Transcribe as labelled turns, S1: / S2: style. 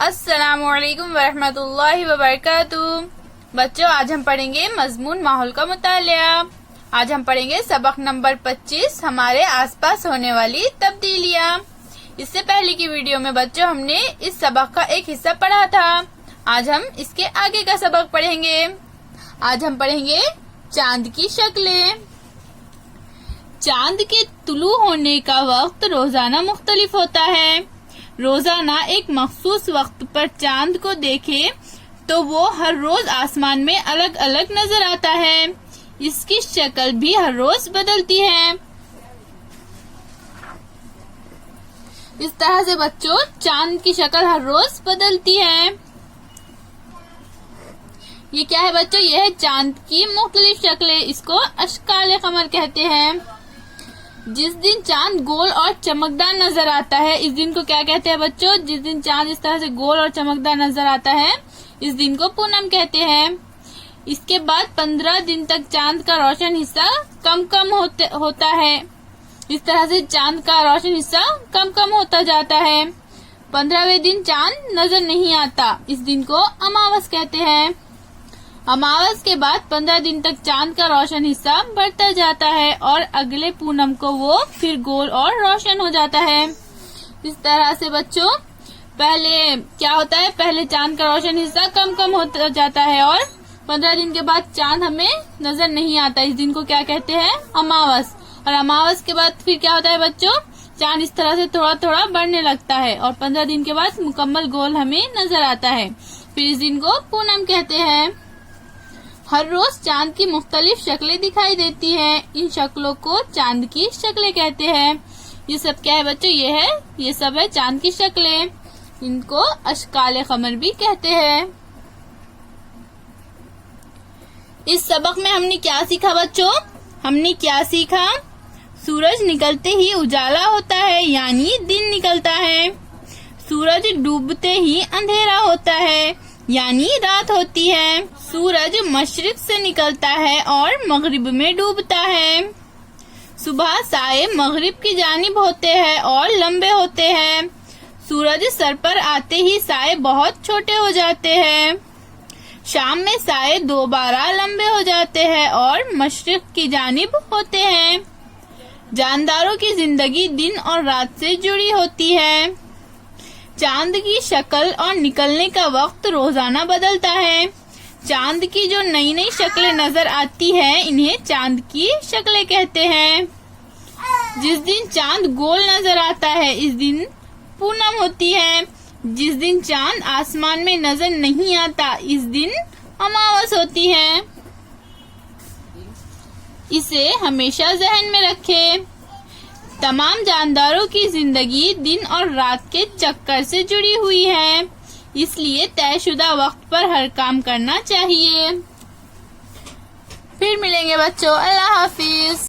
S1: अस्सलामुअलैकुम वरहमतुल्लाहि वबरकातुहू। बच्चों, आज हम पढ़ेंगे मजमून माहौल का मुतालिया। आज हम पढ़ेंगे सबक नंबर 25, हमारे आसपास होने वाली तब्दीलियाँ। इससे पहले की वीडियो में बच्चों हमने इस सबक का एक हिस्सा पढ़ा था। आज हम इसके आगे का सबक पढ़ेंगे। आज हम पढ़ेंगे चांद की शक्लें। चांद के तुलू होने का वक्त रोजाना मुख्तलिफ होता है। रोजाना एक मखसूस वक्त पर चांद को देखे तो वो हर रोज आसमान में अलग अलग नजर आता है। इसकी शक्ल भी हर रोज बदलती है। इस तरह से बच्चों चांद की शक्ल हर रोज बदलती है। ये क्या है बच्चों? ये है चांद की मुख्तलिफ शक्लें। इसको अशकाल कमर कहते हैं। जिस दिन चांद गोल और चमकदार नजर आता है, इस दिन को क्या कहते हैं बच्चों? जिस दिन चांद इस तरह से गोल और चमकदार नजर आता है, इस दिन को पूनम कहते हैं। इसके बाद 15 दिन तक चांद का रोशन हिस्सा कम कम होता है। इस तरह से चांद का रोशन हिस्सा कम कम होता जाता है। 15वें दिन चांद नजर नहीं आता, इस दिन को अमावस कहते हैं। अमावस के बाद 15 दिन तक चांद का रोशन हिस्सा बढ़ता जाता है और अगले पूनम को वो फिर गोल और रोशन हो जाता है। इस तरह से बच्चों पहले क्या होता है? पहले चांद का रोशन हिस्सा कम कम होता जाता है और 15 दिन के बाद चांद हमें नजर नहीं आता। इस दिन को क्या कहते हैं? अमावस। और अमावस के बाद फिर क्या होता है बच्चों? चांद इस तरह से थोड़ा थोड़ा बढ़ने लगता है और 15 दिन के बाद मुकम्मल गोल हमें नजर आता है। फिर इस दिन को पूनम कहते हैं। हर रोज चांद की मुख्तलिफ शक्लें दिखाई देती हैं। इन शक्लों को चांद की शक्लें कहते हैं। ये सब क्या है बच्चों? ये सब है चांद की शक्लें। इनको अशकाल कमर भी कहते हैं। इस सबक में हमने क्या सीखा बच्चों? हमने क्या सीखा? सूरज निकलते ही उजाला होता है, यानी दिन निकलता है। सूरज डूबते ही अंधेरा होता है, यानी रात होती है। सूरज मशरिक से निकलता है और मगरिब में डूबता है। सुबह साए मगरिब की जानिब होते हैं और लंबे होते हैं। सूरज सर पर आते ही साए बहुत छोटे हो जाते हैं। शाम में साए दोबारा लंबे हो जाते हैं और मशरिक की जानिब होते हैं। जानदारों की जिंदगी दिन और रात से जुड़ी होती है। चांद की शक्ल और निकलने का वक्त रोजाना बदलता है। चांद की जो नई नई शक्लें नजर आती हैं, इन्हें चांद की शक्लें कहते हैं। जिस दिन चांद गोल नजर आता है, इस दिन पूनम होती है। जिस दिन चांद आसमान में नजर नहीं आता, इस दिन अमावस होती है। इसे हमेशा जहन में रखें। तमाम जानदारों की जिंदगी दिन और रात के चक्कर से जुड़ी हुई है, इसलिए तयशुदा वक्त पर हर काम करना चाहिए। फिर मिलेंगे बच्चों। अल्लाह हाफिज।